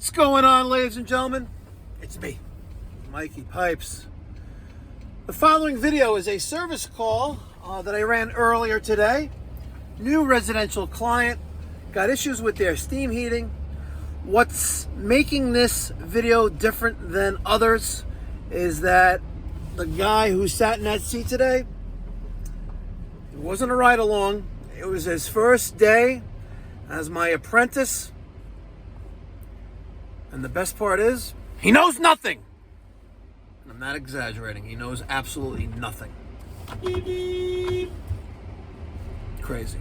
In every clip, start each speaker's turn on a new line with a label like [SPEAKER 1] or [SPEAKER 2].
[SPEAKER 1] What's going on, ladies and gentlemen? It's me, Mikey Pipes. The following video is a service call that I ran earlier today. New residential client got issues with their steam heating. What's making this video different than others is that the guy who sat in that seat today, it wasn't a ride along. It was his first day as my apprentice. And the best part is, he knows nothing. And I'm not exaggerating. He knows absolutely nothing. Crazy.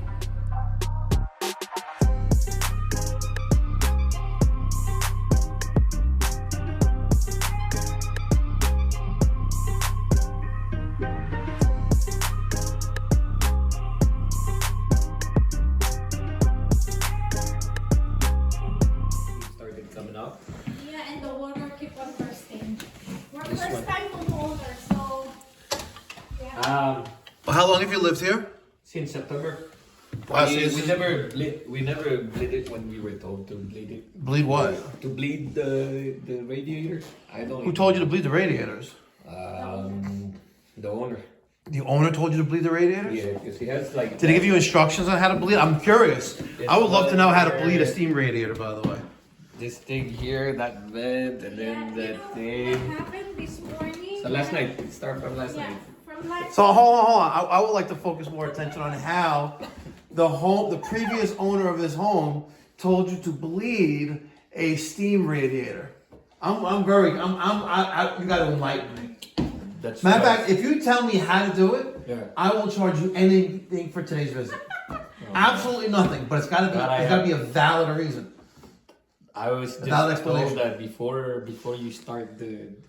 [SPEAKER 2] Coming up.
[SPEAKER 3] Yeah, and the water keep on bursting. We're first time homeowners, so yeah.
[SPEAKER 1] How long have you lived here?
[SPEAKER 2] Since September.
[SPEAKER 1] Wow,
[SPEAKER 2] We never bleed it when we were told to bleed it.
[SPEAKER 1] Bleed what?
[SPEAKER 2] To bleed the radiator. I don't.
[SPEAKER 1] Who told you to bleed the radiators?
[SPEAKER 2] The owner.
[SPEAKER 1] The owner told you to bleed the radiators?
[SPEAKER 2] Yeah, because he has like.
[SPEAKER 1] Did he give you instructions on how to bleed? I'm curious. I would love to know how to bleed a steam radiator, by the way.
[SPEAKER 2] This thing here, that vent, and then that
[SPEAKER 3] What
[SPEAKER 2] thing.
[SPEAKER 3] happened this morning?
[SPEAKER 2] So last night, it started from last
[SPEAKER 3] Yeah,
[SPEAKER 2] night.
[SPEAKER 3] from last
[SPEAKER 1] So hold on. I would like to focus more attention on how the previous owner of this home told you to bleed a steam radiator. You got to enlighten me.
[SPEAKER 2] That's
[SPEAKER 1] Matter of fact, if you tell me how to do it,
[SPEAKER 2] Yeah.
[SPEAKER 1] I will charge you anything for today's visit. Absolutely nothing, but it's got to be a valid reason.
[SPEAKER 2] I was just
[SPEAKER 1] Without
[SPEAKER 2] told
[SPEAKER 1] explanation.
[SPEAKER 2] that before you start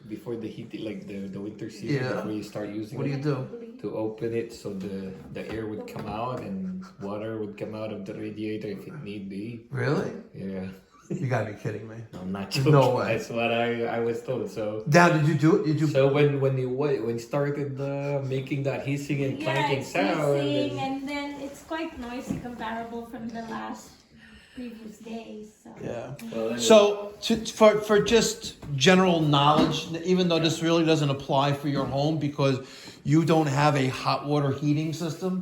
[SPEAKER 2] before the heat, like the winter season,
[SPEAKER 1] Yeah.
[SPEAKER 2] before you start using
[SPEAKER 1] What do
[SPEAKER 2] it,
[SPEAKER 1] you do?
[SPEAKER 2] to open it so the air would come out and water would come out of the radiator if it need be.
[SPEAKER 1] Really?
[SPEAKER 2] Yeah,
[SPEAKER 1] You got to be kidding me.
[SPEAKER 2] I'm not
[SPEAKER 1] There's
[SPEAKER 2] joking.
[SPEAKER 1] no way.
[SPEAKER 2] That's what I was told. So
[SPEAKER 1] Now, did you do it? Did you?
[SPEAKER 2] so when you started making that hissing and clanking
[SPEAKER 3] it's
[SPEAKER 2] sound,
[SPEAKER 3] hissing,
[SPEAKER 2] and
[SPEAKER 3] and then it's quite noisy comparable from the last previous days. So.
[SPEAKER 1] Yeah.
[SPEAKER 2] well,
[SPEAKER 1] So, for just general knowledge, even though this really doesn't apply for your home because you don't have a hot water heating system,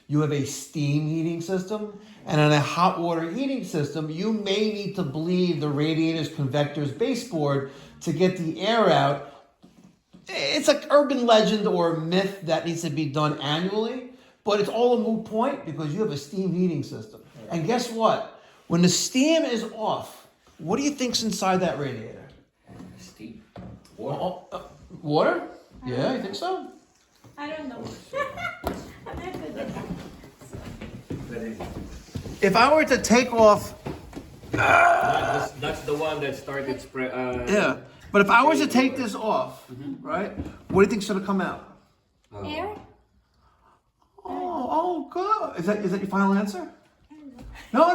[SPEAKER 1] you have a steam heating system. And in a hot water heating system, you may need to bleed the radiator's convector's baseboard to get the air out. It's like urban legend or myth that needs to be done annually, but it's all a moot point because you have a steam heating system. And guess what? When the steam is off, what do you think's inside that radiator?
[SPEAKER 2] steam, water.
[SPEAKER 1] Water? Yeah, you think so?
[SPEAKER 3] I don't know. I'm not good at that.
[SPEAKER 1] If I were to take off,
[SPEAKER 2] That's the one that started spread.
[SPEAKER 1] yeah, but if I was to take this off, right, what do you think's gonna come out?
[SPEAKER 3] Air?
[SPEAKER 1] Oh, good. Is that your final answer? No.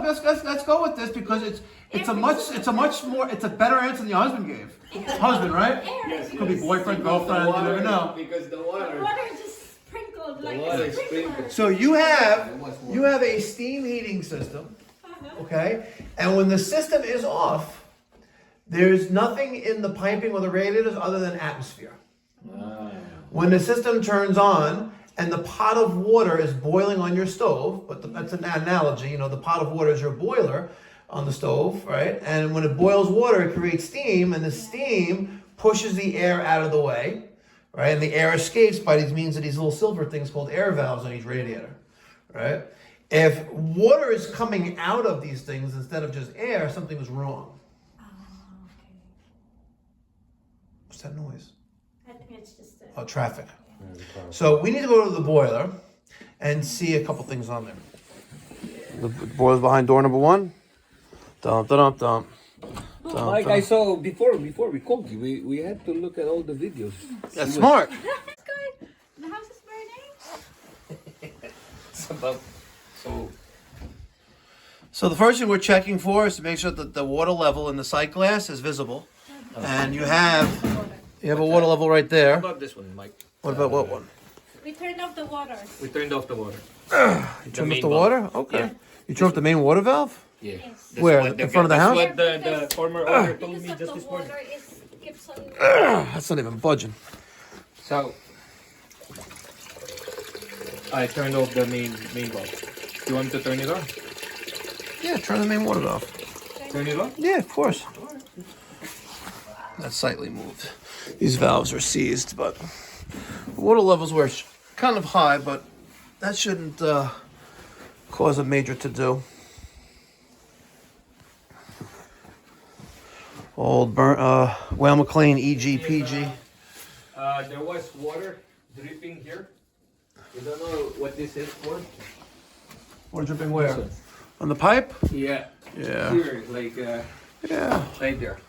[SPEAKER 1] Let's go with this because it's a better answer than your husband gave. Husband, right?
[SPEAKER 3] Air.
[SPEAKER 1] Could be boyfriend, girlfriend, you never know.
[SPEAKER 2] Because the water.
[SPEAKER 3] Water just sprinkled like
[SPEAKER 2] water
[SPEAKER 3] a sprinkler.
[SPEAKER 2] sprinkled.
[SPEAKER 1] So you have a steam heating system, okay? And when the system is off, there's nothing in the piping or the radiators other than atmosphere. When the system turns on and the pot of water is boiling on your stove, but that's an analogy, the pot of water is your boiler on the stove, right? And when it boils water, it creates steam, and the steam pushes the air out of the way, right? And the air escapes by these means of these little silver things called air valves on each radiator, right? If water is coming out of these things instead of just air, something is wrong. What's that noise?
[SPEAKER 3] I think it's just a...
[SPEAKER 1] Oh, traffic. So we need to go to the boiler and see a couple things on there. The boiler's behind door number 1. Dump.
[SPEAKER 2] Like I saw before we called you, we had to look at all the videos.
[SPEAKER 1] That's smart.
[SPEAKER 3] That's good. The house is burning.
[SPEAKER 2] It's about
[SPEAKER 1] So the first thing we're checking for is to make sure that the water level in the sight glass is visible. And you have a water level right
[SPEAKER 2] How
[SPEAKER 1] there.
[SPEAKER 2] about this one, Mike?
[SPEAKER 1] What about what one?
[SPEAKER 3] We turned off the water.
[SPEAKER 2] We turned off the water.
[SPEAKER 1] You turned off the water? Okay.
[SPEAKER 2] Yeah.
[SPEAKER 1] You turned off the main water valve?
[SPEAKER 2] Yeah.
[SPEAKER 3] Yes.
[SPEAKER 2] That's
[SPEAKER 1] Where?
[SPEAKER 2] what
[SPEAKER 1] In front of the house?
[SPEAKER 2] That's what the former owner told me
[SPEAKER 3] Because
[SPEAKER 2] just
[SPEAKER 3] of
[SPEAKER 2] this
[SPEAKER 3] the
[SPEAKER 2] morning.
[SPEAKER 3] water is keeps on.
[SPEAKER 1] That's not even budging.
[SPEAKER 2] So I turned off the main bulb. You want me to turn it on?
[SPEAKER 1] Yeah, turn the main water valve.
[SPEAKER 2] Turn it on?
[SPEAKER 1] Yeah, of course. That's slightly moved. These valves are seized, but the water levels were kind of high, but that shouldn't cause a major to-do. Old Weil McLain EGPG.
[SPEAKER 2] There was water dripping here. You don't know what this is for?
[SPEAKER 1] Water dripping where? On the pipe?
[SPEAKER 2] Yeah.
[SPEAKER 1] Yeah.
[SPEAKER 2] Here, like
[SPEAKER 1] Yeah.
[SPEAKER 2] right there.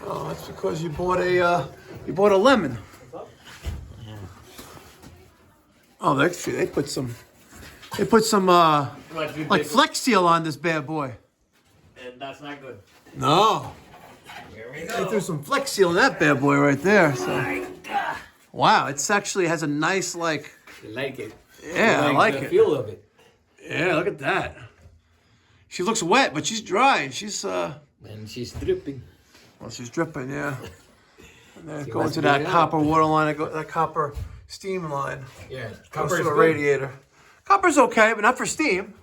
[SPEAKER 1] Oh, that's because you bought a lemon. Oh, actually, they put some like Flex Seal on this bad boy.
[SPEAKER 2] And that's not good.
[SPEAKER 1] No.
[SPEAKER 2] Here we
[SPEAKER 1] They
[SPEAKER 2] go.
[SPEAKER 1] threw some Flex Seal in that bad boy right there. So. Wow, it's actually has a nice like.
[SPEAKER 2] You like it?
[SPEAKER 1] Yeah, I like
[SPEAKER 2] the
[SPEAKER 1] it.
[SPEAKER 2] feel of it.
[SPEAKER 1] Yeah, look at that. She looks wet, but she's dry. And she's
[SPEAKER 2] And she's dripping.
[SPEAKER 1] well, she's dripping. Yeah. And then
[SPEAKER 2] She
[SPEAKER 1] going
[SPEAKER 2] must
[SPEAKER 1] to
[SPEAKER 2] be
[SPEAKER 1] that
[SPEAKER 2] out.
[SPEAKER 1] copper water line, that copper steam line.
[SPEAKER 2] Yeah.
[SPEAKER 1] Goes
[SPEAKER 2] Copper
[SPEAKER 1] to
[SPEAKER 2] is
[SPEAKER 1] a
[SPEAKER 2] good.
[SPEAKER 1] radiator. Copper's okay, but not for steam.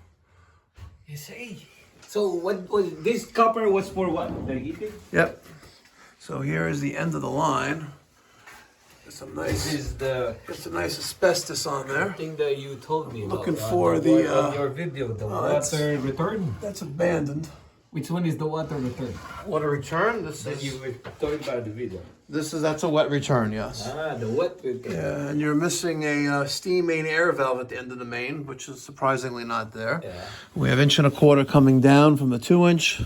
[SPEAKER 2] You see. So what was this copper was for what? The heating?
[SPEAKER 1] Yep. So here is the end of the line. There's some
[SPEAKER 2] This
[SPEAKER 1] nice,
[SPEAKER 2] is the
[SPEAKER 1] got some nice asbestos on there.
[SPEAKER 2] thing that you told me about.
[SPEAKER 1] Looking
[SPEAKER 2] on
[SPEAKER 1] for
[SPEAKER 2] on
[SPEAKER 1] the,
[SPEAKER 2] your video, the
[SPEAKER 1] it's-
[SPEAKER 2] water return.
[SPEAKER 1] That's abandoned.
[SPEAKER 2] Which one is the water return?
[SPEAKER 1] Water return. This
[SPEAKER 2] That you
[SPEAKER 1] is
[SPEAKER 2] were talking about the video.
[SPEAKER 1] that's a wet return. Yes.
[SPEAKER 2] Ah, the wet return.
[SPEAKER 1] Yeah, and you're missing a steam main air valve at the end of the main, which is surprisingly not there.
[SPEAKER 2] Yeah.
[SPEAKER 1] We have 1.25 inch coming down from the 2-inch.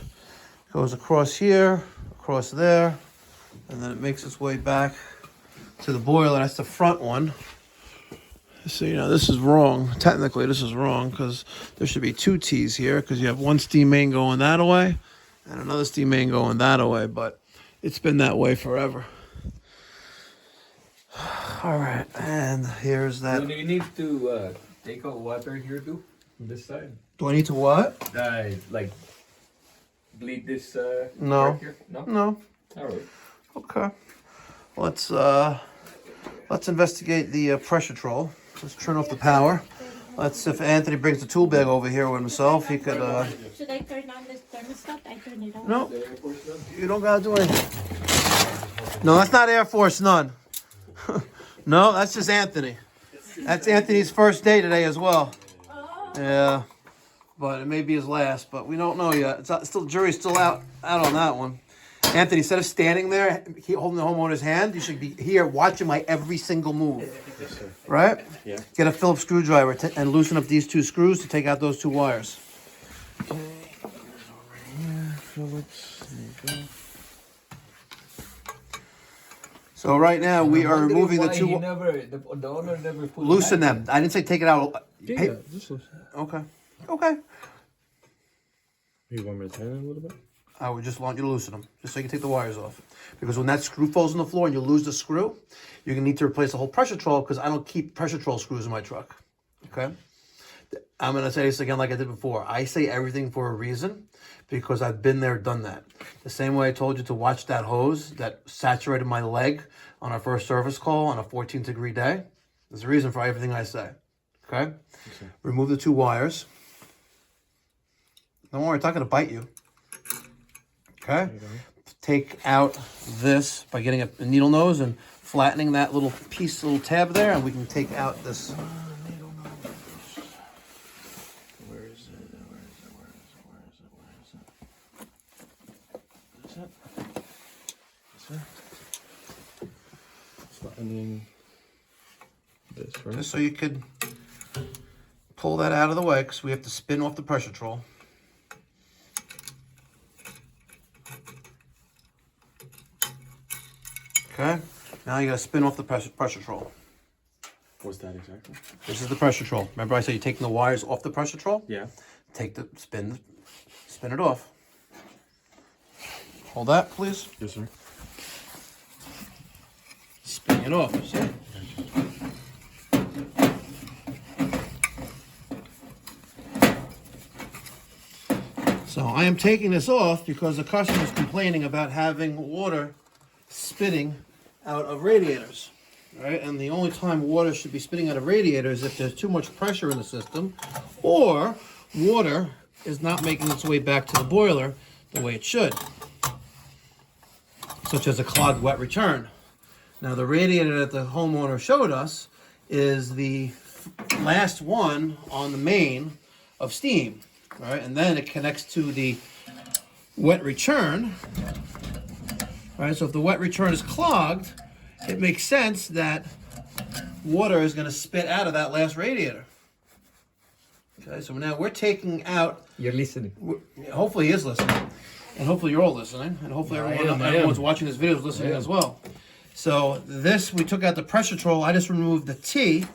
[SPEAKER 1] Goes across here, across there, and then it makes its way back to the boiler. That's the front one. So, you know, this is wrong. Technically, this is wrong because there should be 2 T's here because you have one steam main going that way and another steam main going that way, but it's been that way forever. All right, and here's that.
[SPEAKER 2] Do you need to take out water here too? On this side?
[SPEAKER 1] Do I need to what?
[SPEAKER 2] Like bleed this
[SPEAKER 1] No.
[SPEAKER 2] part here? No?
[SPEAKER 1] No.
[SPEAKER 2] Alright.
[SPEAKER 1] Okay. Let's investigate the pressuretrol. Let's turn off the power. Let's if Anthony brings the tool bag over here with himself, he could.
[SPEAKER 3] Should I turn on this thermostat? I turn it on.
[SPEAKER 1] No, you don't gotta do anything. No, that's not Air Force None. No, that's just Anthony. That's Anthony's first day today as well.
[SPEAKER 3] Oh.
[SPEAKER 1] Yeah, but it may be his last, but we don't know yet. It's still jury's still out on that one. Anthony, instead of standing there holding the homeowner's hand, you should be here watching my every single move. Right?
[SPEAKER 2] Yeah.
[SPEAKER 1] Get a Phillips screwdriver and loosen up these 2 screws to take out those 2 wires. Okay. Phillips. There you go. So right now we are removing the 2.
[SPEAKER 2] The owner never put
[SPEAKER 1] Loosen
[SPEAKER 2] it
[SPEAKER 1] them. I didn't say take it out.
[SPEAKER 2] Yeah,
[SPEAKER 1] Hey,
[SPEAKER 2] just loosen.
[SPEAKER 1] okay. Okay.
[SPEAKER 4] You want me to turn it a little bit?
[SPEAKER 1] I would just want you to loosen them, just so you can take the wires off. Because when that screw falls on the floor and you lose the screw, you're gonna need to replace the whole pressuretrol because I don't keep pressuretrol screws in my truck. Okay? I'm gonna say this again like I did before. I say everything for a reason because I've been there, done that. The same way I told you to watch that hose that saturated my leg on our first service call on a 14-degree day. There's a reason for everything I say. Okay? Remove the 2 wires. Don't worry, it's not gonna bite you. Okay? Take out this by getting a needle nose and flattening that little piece, little tab there, and we can take out this.
[SPEAKER 4] Where is it? Is it? Is it? Flattening this, right?
[SPEAKER 1] Just so you could pull that out of the way, because we have to spin off the pressuretrol. Okay, now you gotta spin off the pressuretrol.
[SPEAKER 4] What's that exactly?
[SPEAKER 1] This is the pressuretrol. Remember I said you're taking the wires off the pressuretrol?
[SPEAKER 4] Yeah.
[SPEAKER 1] Take the, spin it off. Hold that, please.
[SPEAKER 4] Yes, sir.
[SPEAKER 1] Spin it off, see? I am taking this off because the customer is complaining about having water spitting out of radiators. Right? And the only time water should be spitting out of radiators is if there's too much pressure in the system, or water is not making its way back to the boiler the way it should, such as a clogged wet return. Now the radiator that the homeowner showed us is the last one on the main of steam, right? And then it connects to the wet return, right? So if the wet return is clogged, it makes sense that water is going to spit out of that last radiator. Okay, so now we're taking out.
[SPEAKER 2] You're listening.
[SPEAKER 1] Hopefully he is listening, and hopefully you're all listening, and hopefully everyone's watching this video is listening as well. So this, we took out the pressure troll. I just removed the T,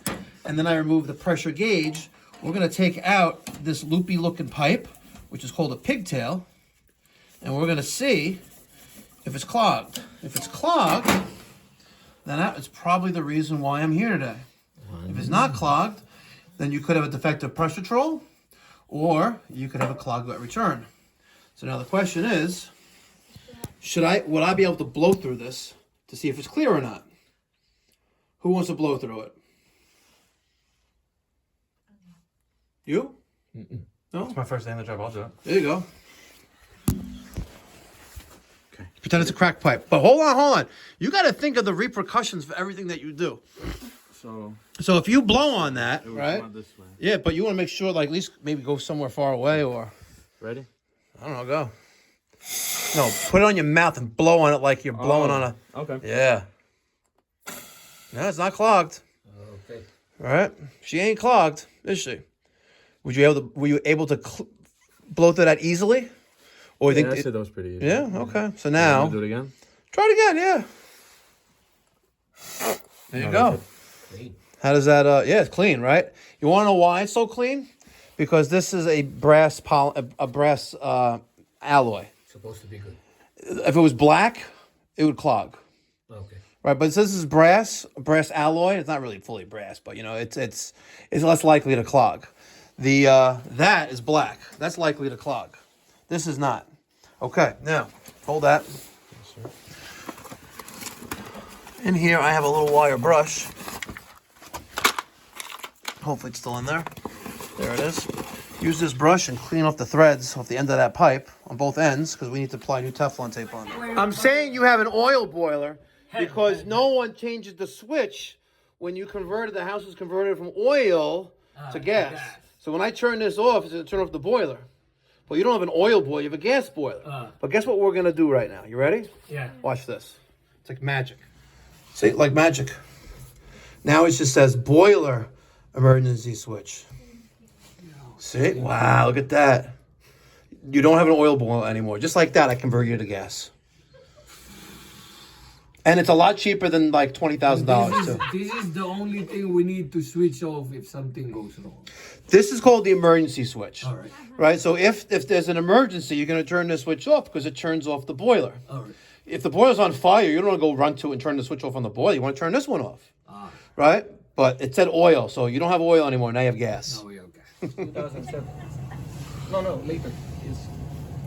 [SPEAKER 1] and then I removed the pressure gauge. We're going to take out this loopy looking pipe, which is called a pigtail, and we're going to see if it's clogged. If it's clogged, then that is probably the reason why I'm here today. If it's not clogged, then you could have a defective pressure troll, or you could have a clogged wet return. So now the question is, would I be able to blow through this to see if it's clear or not? Who wants to blow through it? You? No?
[SPEAKER 4] It's my first day on the job. I'll do it.
[SPEAKER 1] There you go.
[SPEAKER 4] Okay.
[SPEAKER 1] Pretend it's a crack pipe. But hold on. You got to think of the repercussions for everything that you do. So if you blow on that,
[SPEAKER 4] it would
[SPEAKER 1] right?
[SPEAKER 4] come out this way.
[SPEAKER 1] Yeah, but you want to make sure, like, at least maybe go somewhere far away, or
[SPEAKER 4] Ready?
[SPEAKER 1] I don't know, go. No, put it on your mouth and blow on it like you're blowing on a.
[SPEAKER 4] Okay.
[SPEAKER 1] Yeah. No, it's not clogged.
[SPEAKER 2] Okay.
[SPEAKER 1] All right, she ain't clogged, is she? Were you able to blow through that easily, or you
[SPEAKER 4] Yeah, I
[SPEAKER 1] think?
[SPEAKER 4] said that was pretty easy.
[SPEAKER 1] Yeah. Okay. So now
[SPEAKER 4] Do it again.
[SPEAKER 1] try it again. Yeah. There you go.
[SPEAKER 2] Clean.
[SPEAKER 1] How does that? Yeah, it's clean, right? You want to know why it's so clean? Because this is a brass alloy.
[SPEAKER 2] Supposed to be good.
[SPEAKER 1] If it was black, it would clog.
[SPEAKER 2] Okay.
[SPEAKER 1] Right, but since this is brass alloy, it's not really fully brass, but you know, it's less likely to clog. The that is black. That's likely to clog. This is not. Okay, now hold that. In here, I have a little wire brush. Hopefully, it's still in there. There it is. Use this brush and clean off the threads off the end of that pipe on both ends, because we need to apply new Teflon tape on it. I'm saying you have an oil boiler because no one changes the switch when you converted, the house was converted from oil to gas. So when I turn this off, it's going to turn off the boiler. But you don't have an oil boiler, you have a gas boiler. But guess what we're going to do right now? You ready?
[SPEAKER 2] Yeah.
[SPEAKER 1] Watch this. It's like magic. See, like magic. Now it just says boiler emergency switch. See? Wow, look at that. You don't have an oil boiler anymore. Just like that, I convert you to gas. And it's a lot cheaper than like $20,000 too.
[SPEAKER 5] This is the only thing we need to switch off if something goes wrong.
[SPEAKER 1] This is called the emergency switch.
[SPEAKER 5] All right.
[SPEAKER 1] Right? So if there's an emergency, you're going to turn the switch off because it turns off the boiler.
[SPEAKER 5] All right.
[SPEAKER 1] If the boiler's on fire, you don't want to go run to it and turn the switch off on the boiler. You want to turn this one off. Right? But it said oil, so you don't have oil anymore. Now you have gas.
[SPEAKER 5] Oh, yeah, okay.
[SPEAKER 2] 2007. No, later.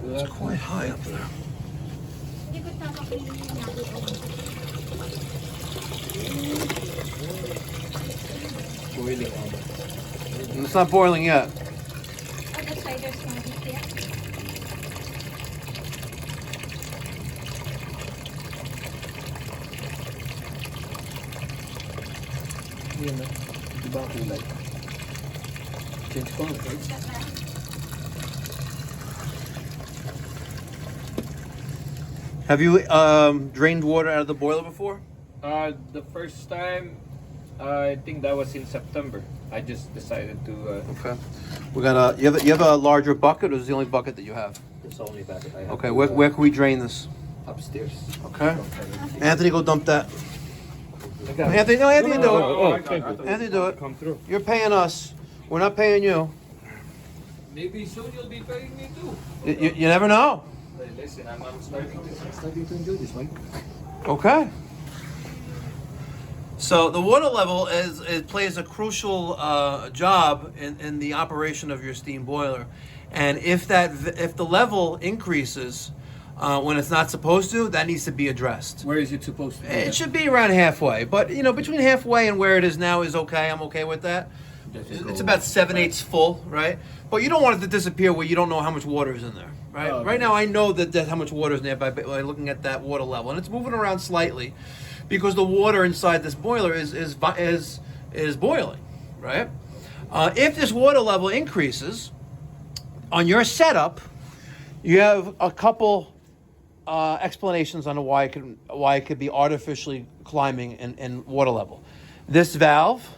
[SPEAKER 1] It's quite high up there.
[SPEAKER 3] Hindi ko tama kung yun yung
[SPEAKER 2] Boiling.
[SPEAKER 1] And it's not boiling yet.
[SPEAKER 3] Oh, that's why there's no heat yet.
[SPEAKER 2] Yan na. Diba kulay? Change color, right?
[SPEAKER 1] Have you drained water out of the boiler before?
[SPEAKER 2] The first time, I think that was in September. I just decided to.
[SPEAKER 1] Okay. We got you have a larger bucket, or is it the only bucket that you have?
[SPEAKER 2] It's only that I have.
[SPEAKER 1] Okay. Where can we drain this?
[SPEAKER 2] Upstairs.
[SPEAKER 1] Okay. Anthony, go dump that.
[SPEAKER 2] I got it.
[SPEAKER 1] Anthony, do it.
[SPEAKER 4] Oh, thank you.
[SPEAKER 1] Anthony, do it.
[SPEAKER 4] Come through.
[SPEAKER 1] You're paying us. We're not paying you.
[SPEAKER 5] Maybe soon you'll be paying me too.
[SPEAKER 1] You never know.
[SPEAKER 2] Hey, listen, I'm starting to enjoy this, Mike.
[SPEAKER 1] Okay. So the water level plays a crucial job in the operation of your steam boiler. And if the level increases when it's not supposed to, that needs to be addressed.
[SPEAKER 5] Where is it supposed to be?
[SPEAKER 1] It should be around halfway, but between halfway and where it is now is okay. I'm okay with that. It's about 7/8 full, right? But you don't want it to disappear where you don't know how much water is in there, right?
[SPEAKER 5] Oh, okay.
[SPEAKER 1] Right now, I know that how much water is in there by looking at that water level, and it's moving around slightly because the water inside this boiler is boiling, right? If this water level increases on your setup, you have a couple explanations on why it could be artificially climbing in water level. This valve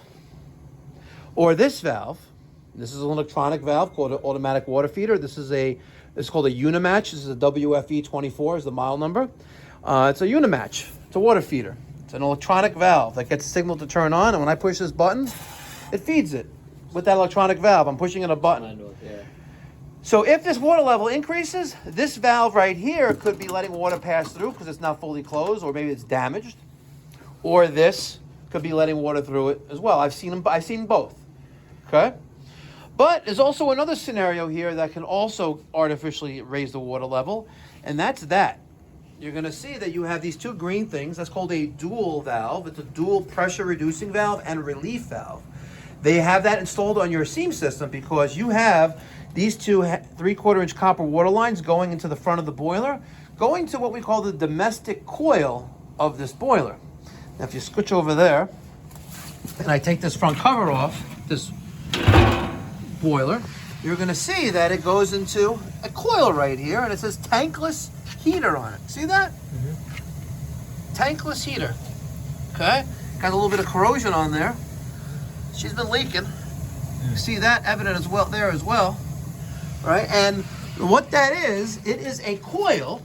[SPEAKER 1] or this valve. This is an electronic valve called an automatic water feeder. It's called a Unimatch. This is a WFE 24 is the model number. It's a Unimatch. It's a water feeder. It's an electronic valve that gets a signal to turn on, and when I push this button, it feeds it with that electronic valve. I'm pushing in a button.
[SPEAKER 2] Manual, yeah.
[SPEAKER 1] So if this water level increases, this valve right here could be letting water pass through because it's not fully closed, or maybe it's damaged, or this could be letting water through it as well. I've seen both. Okay, but there's also another scenario here that can also artificially raise the water level, and that's that. You're going to see that you have these two green things. That's called a dual valve. It's a dual pressure reducing valve and relief valve. They have that installed on your steam system because you have these two 3/4 inch copper water lines going into the front of the boiler, going to what we call the domestic coil of this boiler. Now, if you switch over there, and I take this front cover off, this boiler, you're going to see that it goes into a coil right here, and it says tankless heater on it. See that? Mm-hmm. Tankless heater. Okay? Got a little bit of corrosion on there. She's been leaking. You see that evident as well there as well. Right? And what that is, it is a coil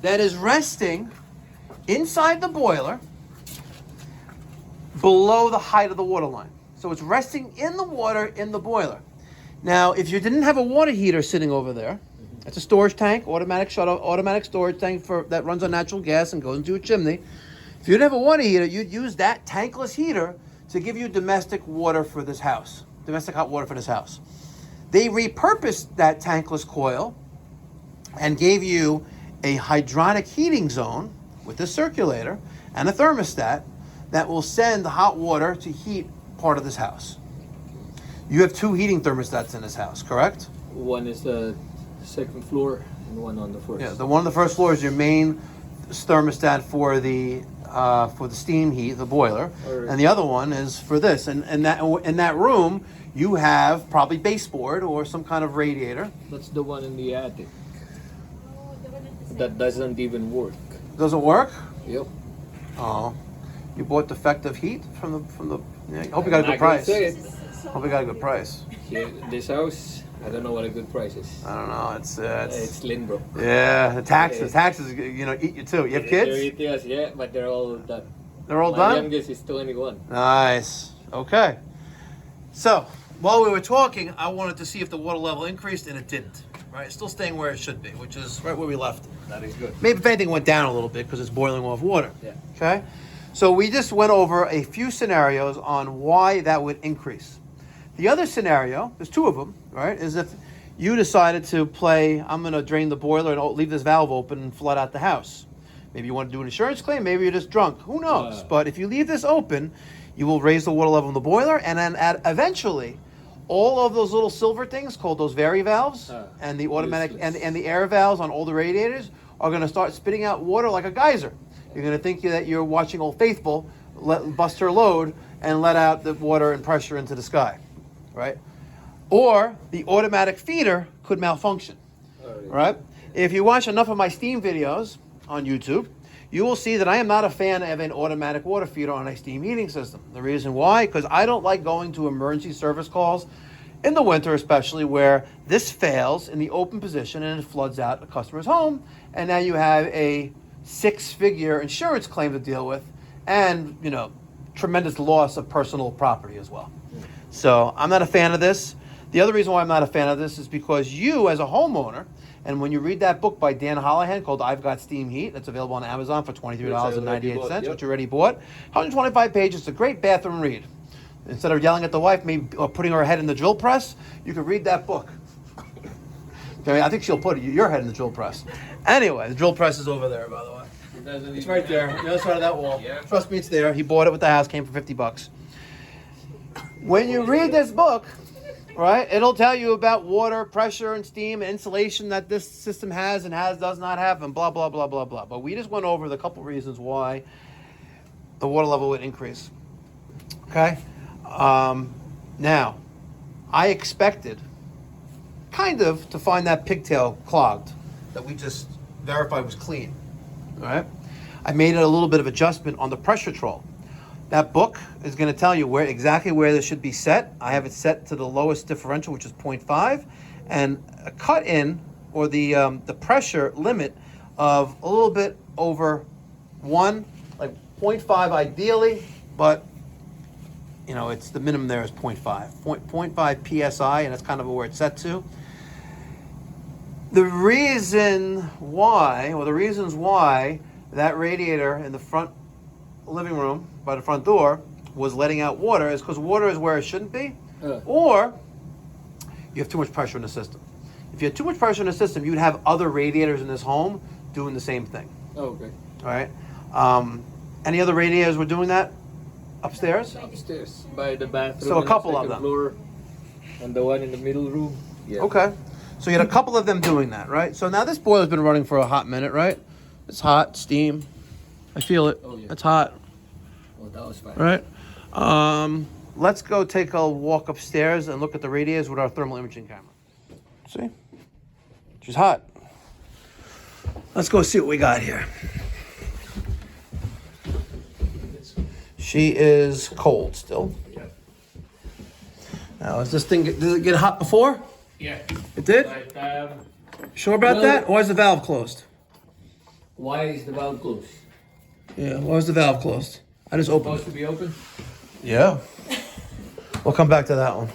[SPEAKER 1] that is resting inside the boiler below the height of the water line. So it's resting in the water in the boiler. Now, if you didn't have a water heater sitting over there, that's a storage tank, automatic storage tank that runs on natural gas and goes into a chimney. If you didn't have a water heater, you'd use that tankless heater to give you domestic water for this house, domestic hot water for this house. They repurposed that tankless coil and gave you a hydronic heating zone with a circulator and a thermostat that will send the hot water to heat part of this house. You have two heating thermostats in this house, correct?
[SPEAKER 2] One is the second floor and one on the first.
[SPEAKER 1] Yeah, the one on the first floor is your main thermostat for the steam heat, the boiler, and the other one is for this. And in that room, you have probably baseboard or some kind of radiator.
[SPEAKER 2] That's the one in the attic.
[SPEAKER 3] Oh, the one at the
[SPEAKER 2] That doesn't even work.
[SPEAKER 1] Doesn't work?
[SPEAKER 2] Yep.
[SPEAKER 1] Oh, you bought defective heat from the. Yeah, I hope you got a good price. Hope you got a good price.
[SPEAKER 2] Here, this house, I don't know what a good price is.
[SPEAKER 1] I don't know.
[SPEAKER 2] It's Lindbro.
[SPEAKER 1] Yeah, the taxes, eat you too. You have kids?
[SPEAKER 2] Yes, yeah, but they're all done.
[SPEAKER 1] They're all
[SPEAKER 2] My
[SPEAKER 1] done?
[SPEAKER 2] youngest is 21.
[SPEAKER 1] Nice. Okay. So, while we were talking, I wanted to see if the water level increased, and it didn't. Right? It's still staying where it should be, which is right where we left it.
[SPEAKER 2] That is good.
[SPEAKER 1] Maybe if anything went down a little bit because it's boiling off water.
[SPEAKER 2] Yeah.
[SPEAKER 1] Okay? So we just went over a few scenarios on why that would increase. The other scenario, there's two of them, right, is if you decided to play, I'm going to drain the boiler and leave this valve open and flood out the house. Maybe you want to do an insurance claim, maybe you're just drunk. Who knows? But if you leave this open, you will raise the water level in the boiler, and then eventually, all of those little silver things called those vary valves and the automatic and the air valves on all the radiators are going to start spitting out water like a geyser. You're going to think that you're watching Old Faithful bust her load and let out the water and pressure into the sky, right? Or the automatic feeder could malfunction, right? If you watch enough of my steam videos on YouTube, you will see that I am not a fan of an automatic water feeder on a steam heating system. The reason why? Because I don't like going to emergency service calls in the winter, especially where this fails in the open position and it floods out a customer's home, and now you have a 6-figure insurance claim to deal with, and tremendous loss of personal property as well. So I'm not a fan of this. The other reason why I'm not a fan of this is because you, as a homeowner, and when you read that book by Dan Holohan called I've Got Steam Heat, that's available on Amazon for $23.98, which you already bought. 125 pages. It's a great bathroom read. Instead of yelling at the wife, maybe or putting her head in the drill press, you can read that book. Okay, I think she'll put your head in the drill press. Anyway, the drill press is over there, by the way. It's right there, the other side of that wall.
[SPEAKER 2] Yeah.
[SPEAKER 1] Trust me, it's there. He bought it with the house, came for $50. When you read this book, right, it'll tell you about water, pressure, and steam, and insulation that this system has and does not have, and blah, blah, blah, blah, blah. But we just went over the couple reasons why the water level would increase. Okay? Now, I expected kind of to find that pigtail clogged that we just verified was clean. All right? I made it a little bit of adjustment on the pressuretrol. That book is going to tell you exactly where this should be set. I have it set to the lowest differential, which is 0.5, and a cut in, or the pressure limit of a little bit over 1, like 0.5 ideally, but you know, it's the minimum there is 0.5. 0.5 psi, and that's kind of where it's set to. The reasons why that radiator in the front living room by the front door was letting out water is because water is where it shouldn't be, or you have too much pressure in the system. If you had too much pressure in the system, you'd have other radiators in this home doing the same thing.
[SPEAKER 2] Oh, okay.
[SPEAKER 1] All right. Any other radiators were doing that upstairs?
[SPEAKER 2] Upstairs by the bathroom.
[SPEAKER 1] So a
[SPEAKER 2] and
[SPEAKER 1] couple
[SPEAKER 2] the
[SPEAKER 1] of
[SPEAKER 2] second
[SPEAKER 1] them.
[SPEAKER 2] Floor, and the one in the middle room. Yeah.
[SPEAKER 1] Okay. So you had a couple of them doing that, right? So now this boiler's been running for a hot minute, right? It's hot, steam. I feel it.
[SPEAKER 2] Oh, yeah.
[SPEAKER 1] It's hot,
[SPEAKER 2] Oh, that was fine.
[SPEAKER 1] right? Let's go take a walk upstairs and look at the radiators with our thermal imaging camera. See? She's hot. Let's go see what we got here. She is cold still.
[SPEAKER 2] Yeah.
[SPEAKER 1] Now, did it get hot before?
[SPEAKER 2] Yeah.
[SPEAKER 1] It did?
[SPEAKER 2] But,
[SPEAKER 1] Sure about
[SPEAKER 2] Well-
[SPEAKER 1] that? Or is the valve closed?
[SPEAKER 2] why is the valve closed?
[SPEAKER 1] Yeah, why is the valve closed? I just opened
[SPEAKER 2] Supposed
[SPEAKER 1] it.
[SPEAKER 2] to be open?
[SPEAKER 1] Yeah. We'll come back to that one.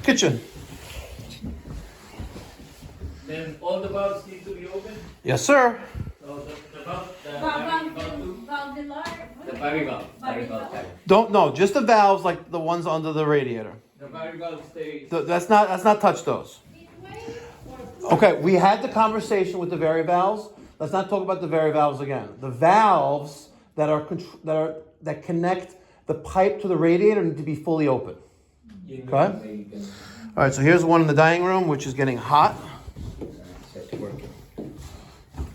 [SPEAKER 1] Kitchen.
[SPEAKER 2] Then all the valves need to be open?
[SPEAKER 1] Yes, sir.
[SPEAKER 2] So the valve, the
[SPEAKER 3] Valve
[SPEAKER 2] Barry valve. Barry valve.
[SPEAKER 1] Don't no, just the valves like the ones under the radiator.
[SPEAKER 2] The Barry valve stays.
[SPEAKER 1] Let's not touch those. Okay, we had the conversation with the Very valves. Let's not talk about the Very valves again. The valves that connect the pipe to the radiator need to be fully open. Okay. All right, so here's one in the dining room, which is getting hot.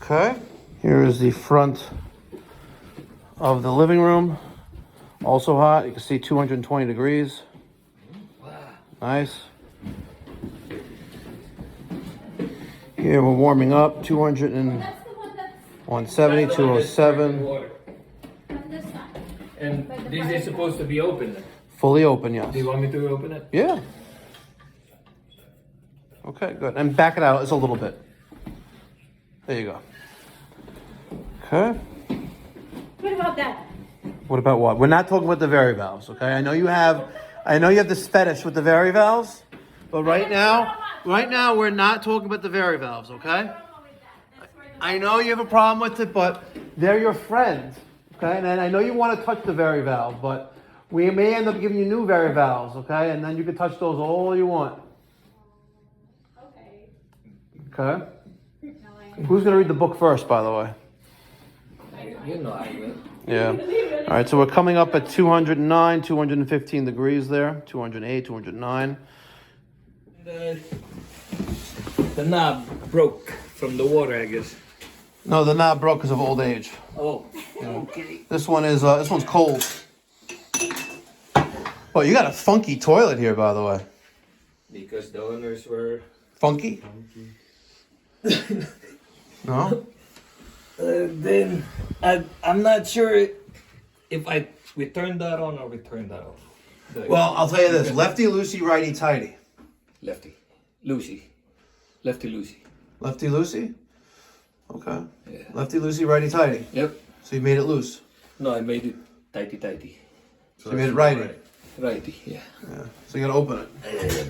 [SPEAKER 1] Okay. Here is the front of the living room, also hot. You can see 220 degrees. Nice. Here we're warming up, 200 and
[SPEAKER 3] That's the one that's
[SPEAKER 1] 170, 207.
[SPEAKER 3] on this side.
[SPEAKER 2] And this is supposed to be open then?
[SPEAKER 1] Fully open, yes.
[SPEAKER 2] Do you want me to open it?
[SPEAKER 1] Yeah. Okay, good. And back it out just a little bit. There you go. Okay.
[SPEAKER 3] What about that?
[SPEAKER 1] What about what? We're not talking about the Very valves, okay? I know you have this fetish with the Very valves, but right now we're not talking about the Very valves, okay? I know you have a problem with it, but they're your friend, okay? And I know you want to touch the Very valve, but we may end up giving you new Very valves, okay? And then you can touch those all you want. Okay? Who's gonna read the book first, by the way?
[SPEAKER 2] You know I will.
[SPEAKER 1] Yeah. All right, so we're coming up at 209, 215 degrees there. 208, 209.
[SPEAKER 2] The knob broke from the water, I guess.
[SPEAKER 1] No, the knob broke because of old age.
[SPEAKER 2] Oh, okay.
[SPEAKER 1] This one's cold. Well, you got a funky toilet here, by the way.
[SPEAKER 2] Because the owners were...
[SPEAKER 1] Funky? No?
[SPEAKER 2] Then I'm not sure if we turned that on or we turned that off.
[SPEAKER 1] Well, I'll tell you this. Lefty loosey, righty tighty.
[SPEAKER 2] Lefty. Lucy. Lefty Lucy.
[SPEAKER 1] Lefty loosey? Okay.
[SPEAKER 2] Yeah.
[SPEAKER 1] Lefty loosey, righty tighty.
[SPEAKER 2] Yep.
[SPEAKER 1] So you made it loose.
[SPEAKER 2] No, I made it tighty.
[SPEAKER 1] So you made it righty.
[SPEAKER 2] Righty, yeah.
[SPEAKER 1] Yeah. So you gotta open it.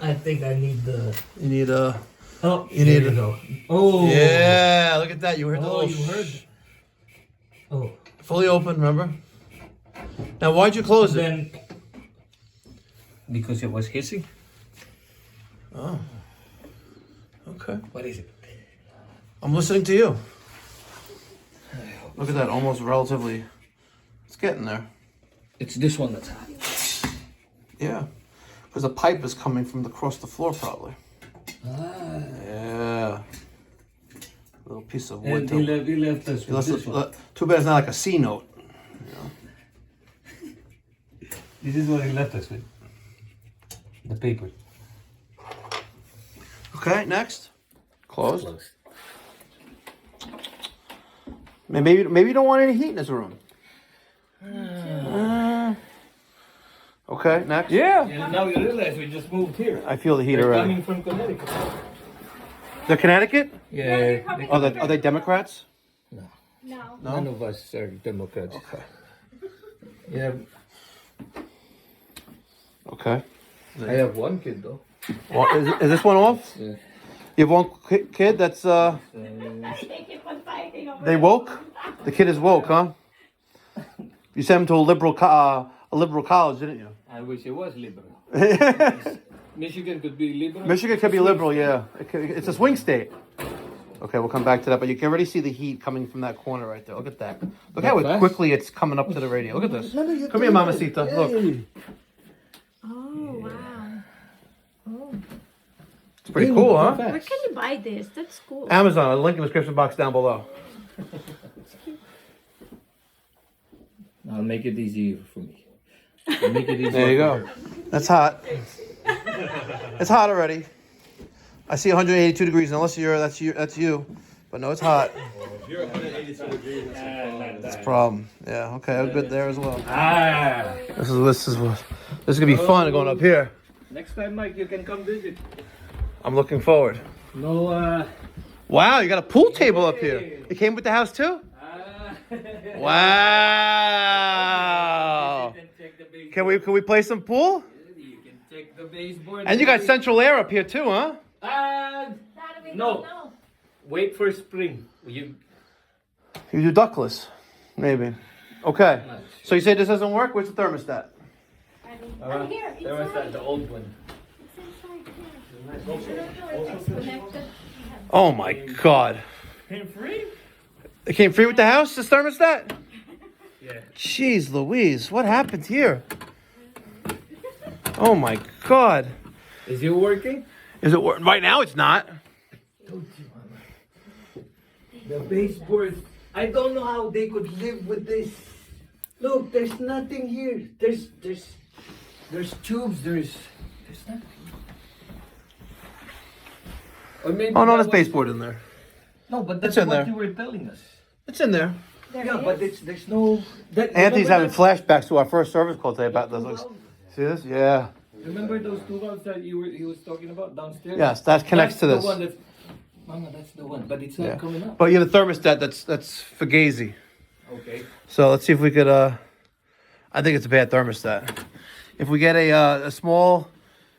[SPEAKER 2] I think I need the...
[SPEAKER 1] You need a...
[SPEAKER 2] Oh,
[SPEAKER 1] You need
[SPEAKER 2] there
[SPEAKER 1] a...
[SPEAKER 2] you go. Oh.
[SPEAKER 1] Yeah, look at that. You heard the
[SPEAKER 2] Oh,
[SPEAKER 1] little...
[SPEAKER 2] you heard? Oh.
[SPEAKER 1] Fully open, remember? Now, why'd you close it?
[SPEAKER 2] Then... Because it was hissing?
[SPEAKER 1] Oh. Okay.
[SPEAKER 2] What is it?
[SPEAKER 1] I'm listening to you. Look at that, almost relatively. It's getting there.
[SPEAKER 2] It's this one that's hot.
[SPEAKER 1] Yeah. Because the pipe is coming from across the floor, probably.
[SPEAKER 2] Ah.
[SPEAKER 1] Yeah. Little piece of
[SPEAKER 5] And
[SPEAKER 1] wood.
[SPEAKER 5] he left us with this one.
[SPEAKER 1] Too bad it's not like a C note. You know?
[SPEAKER 5] This is what he left us with. The paper.
[SPEAKER 1] Okay, next. Closed. Maybe you don't want any heat in this room. Okay, next.
[SPEAKER 5] Yeah.
[SPEAKER 2] And now you realize we just moved here.
[SPEAKER 1] I feel the heat
[SPEAKER 2] They're
[SPEAKER 1] already.
[SPEAKER 2] coming from Connecticut.
[SPEAKER 1] The Connecticut?
[SPEAKER 2] Yeah.
[SPEAKER 1] Are they Democrats?
[SPEAKER 3] No.
[SPEAKER 2] None of us are Democrats.
[SPEAKER 1] Okay.
[SPEAKER 2] Yeah.
[SPEAKER 1] Okay.
[SPEAKER 2] I have one kid though.
[SPEAKER 1] Well, is this one off?
[SPEAKER 2] Yeah.
[SPEAKER 1] You have one kid that's
[SPEAKER 3] They keep on fighting over
[SPEAKER 1] they woke? The kid is woke, huh? You sent him to a liberal college, didn't you?
[SPEAKER 2] I wish it was liberal. Michigan could be liberal.
[SPEAKER 1] Michigan could be liberal, yeah. It's a swing state. Okay, we'll come back to that, but you can already see the heat coming from that corner right there. Look at that. Look how
[SPEAKER 2] fast?
[SPEAKER 1] quickly it's coming up to the radio. Look at this. Come here, Mamacita. Look.
[SPEAKER 3] Oh, wow. Oh.
[SPEAKER 1] It's pretty cool, huh?
[SPEAKER 3] Where can you buy this? That's cool.
[SPEAKER 1] Amazon. I'll link in the description box down below.
[SPEAKER 2] I'll make it easy for me. I'll make it easy.
[SPEAKER 1] There you go. That's hot. It's hot already. I see 182 degrees. Unless that's you. But no, it's hot.
[SPEAKER 4] If you're 182 degrees,
[SPEAKER 1] That's a problem. Yeah. Okay. I'm good there as well.
[SPEAKER 2] Ah.
[SPEAKER 1] This is gonna be fun going up here.
[SPEAKER 2] Next time, Mike, you can come visit.
[SPEAKER 1] I'm looking forward.
[SPEAKER 2] No.
[SPEAKER 1] Wow, you got a pool table up here. It came with the house too? Wow. Can we play some pool?
[SPEAKER 2] You can take the baseboard.
[SPEAKER 1] And you got central air up here too, huh?
[SPEAKER 3] That we
[SPEAKER 2] No.
[SPEAKER 3] don't know.
[SPEAKER 2] Wait for spring. You
[SPEAKER 1] You do ductless, maybe. Okay. So you say this doesn't work? Where's the thermostat?
[SPEAKER 3] I'm here.
[SPEAKER 2] There was
[SPEAKER 3] Inside.
[SPEAKER 2] the old one.
[SPEAKER 3] It's inside here. I don't know if it's connected.
[SPEAKER 1] Oh my God.
[SPEAKER 2] Came free?
[SPEAKER 1] It came free with the house, this thermostat?
[SPEAKER 2] Yeah.
[SPEAKER 1] Jeez Louise, what happened here? Oh my God.
[SPEAKER 2] Is it working?
[SPEAKER 1] Is it working? Right now it's not.
[SPEAKER 2] The baseboard. I don't know how they could live with this. Look, there's nothing here. There's tubes. There's nothing. Or maybe
[SPEAKER 1] Oh no,
[SPEAKER 2] that
[SPEAKER 1] there's
[SPEAKER 2] was-
[SPEAKER 1] baseboard in there.
[SPEAKER 2] No, but that's
[SPEAKER 1] It's in
[SPEAKER 2] what
[SPEAKER 1] there.
[SPEAKER 2] you were telling us.
[SPEAKER 1] It's in there.
[SPEAKER 2] Yeah, but there's no.
[SPEAKER 1] Anthony's having
[SPEAKER 2] remember
[SPEAKER 1] flashbacks to our first service call today about this. See this? Yeah.
[SPEAKER 2] Remember those two valves that he was talking about downstairs?
[SPEAKER 1] Yes, that connects to
[SPEAKER 2] That's
[SPEAKER 1] this.
[SPEAKER 2] The one that's, Mama, that's the one, but it's not
[SPEAKER 1] Yeah.
[SPEAKER 2] coming up.
[SPEAKER 1] But you have a thermostat that's fugazi.
[SPEAKER 2] Okay.
[SPEAKER 1] So let's see if we could. I think it's a bad thermostat. If we get a small,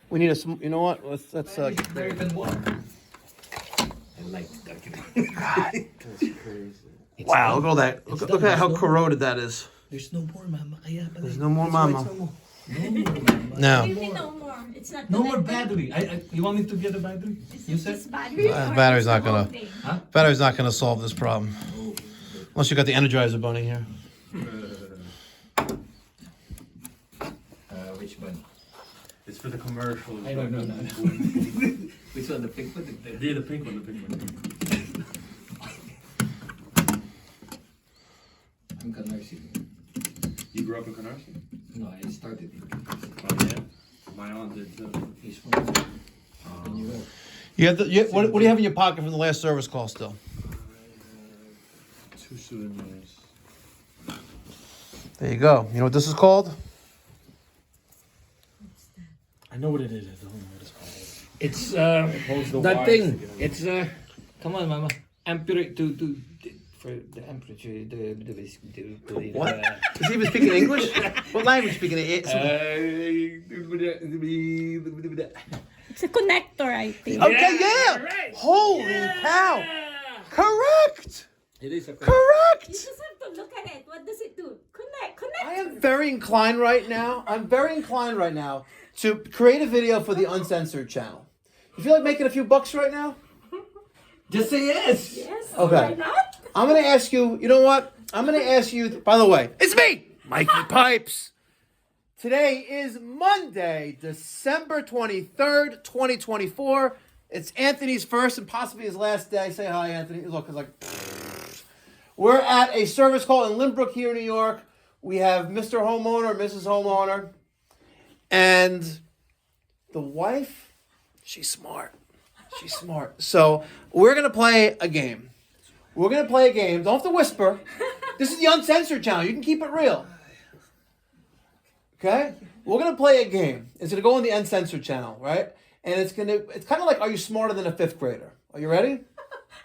[SPEAKER 1] we need a. You know what? Let's.
[SPEAKER 2] It's better than one. I like the document.
[SPEAKER 1] Wow! Look at all that. Look at how corroded that is.
[SPEAKER 2] There's no more, Mama.
[SPEAKER 1] There's no more mama.
[SPEAKER 2] No
[SPEAKER 1] No.
[SPEAKER 3] Maybe no more. It's not
[SPEAKER 2] more
[SPEAKER 3] connected.
[SPEAKER 2] battery. You want me to get a battery? You said?
[SPEAKER 3] It's battery.
[SPEAKER 1] Battery's
[SPEAKER 3] or
[SPEAKER 1] not gonna.
[SPEAKER 3] the whole thing?
[SPEAKER 1] Battery's not gonna solve this problem. Unless you got the Energizer bunny here.
[SPEAKER 2] Which one?
[SPEAKER 4] it's for the commercial.
[SPEAKER 2] I don't know. Which one? The pink one?
[SPEAKER 4] Yeah, the pink one.
[SPEAKER 2] I'm Canarsie.
[SPEAKER 4] You grew up in Canarsie?
[SPEAKER 2] No, I started in
[SPEAKER 4] Oh yeah. My aunt did too.
[SPEAKER 2] He's from New York.
[SPEAKER 1] You have what do you have in your pocket from the last service call still?
[SPEAKER 4] 2 souvenirs.
[SPEAKER 1] There you go. You know what this is called?
[SPEAKER 4] I know what it is. I don't know what it's called.
[SPEAKER 2] It's
[SPEAKER 4] holds the
[SPEAKER 2] that
[SPEAKER 4] wires
[SPEAKER 2] thing.
[SPEAKER 4] together.
[SPEAKER 2] It's come on, Mama. Ampere to for the temperature. The
[SPEAKER 1] What? Is he even speaking English? What language speaking?
[SPEAKER 3] It's a connector, I think.
[SPEAKER 1] Okay, yeah.
[SPEAKER 2] right.
[SPEAKER 1] Holy cow! Correct.
[SPEAKER 2] It is a
[SPEAKER 3] You
[SPEAKER 1] Correct.
[SPEAKER 3] just have to look at it. What does it do? Connect.
[SPEAKER 1] I am very inclined right now. I'm very inclined right now to create a video for the Uncensored channel. You feel like making a few bucks right now?
[SPEAKER 2] Just say yes.
[SPEAKER 3] Yes.
[SPEAKER 1] Okay.
[SPEAKER 3] Why not?
[SPEAKER 1] I'm gonna ask you, you know what? I'm gonna ask you, by the way, it's me, Mikey Pipes. Today is Monday, December 23rd, 2024. It's Anthony's first and possibly his last day. Say hi, Anthony. Look, it's like, we're at a service call in Lynbrook here in New York. We have Mr. Homeowner, Mrs. Homeowner, and the wife, she's smart. She's smart. So we're going to play a game. We're going to play a game. Don't have to whisper. This is the uncensored channel. You can keep it real. Okay? We're going to play a game. It's going to go on the uncensored channel, right? And it's kind of like, are you smarter than a fifth grader? Are you ready?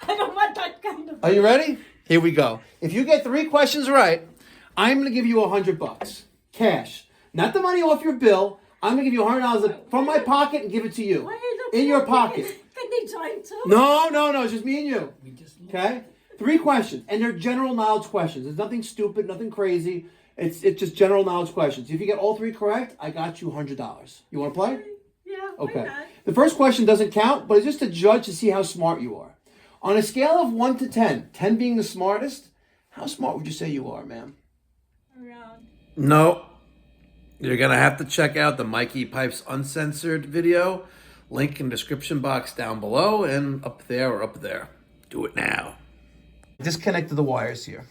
[SPEAKER 3] I don't want that kind of.
[SPEAKER 1] Are you ready? Here we go. If you get 3 questions right, I'm going to give you $100. Cash. Not the money off your bill. I'm going to give you $100 from my pocket and give it to you.
[SPEAKER 3] Why are you
[SPEAKER 1] In your
[SPEAKER 3] looking at me?
[SPEAKER 1] pocket.
[SPEAKER 3] Can they join too?
[SPEAKER 1] No. It's just me and you. Okay? 3 questions. And they're general knowledge questions. There's nothing stupid, nothing crazy. It's just general knowledge questions. If you get all 3 correct, I got you $100. You want to play?
[SPEAKER 3] Yeah.
[SPEAKER 1] Okay.
[SPEAKER 3] Why not?
[SPEAKER 1] The first question doesn't count, but it's just a judge to see how smart you are. On a scale of 1 to 10, 10 being the smartest, how smart would you say you are, ma'am?
[SPEAKER 3] Around.
[SPEAKER 1] No. You're going to have to check out the Mikey Pipes uncensored video. Link in the description box down below and up there or up there. Do it now. Disconnected the wires here.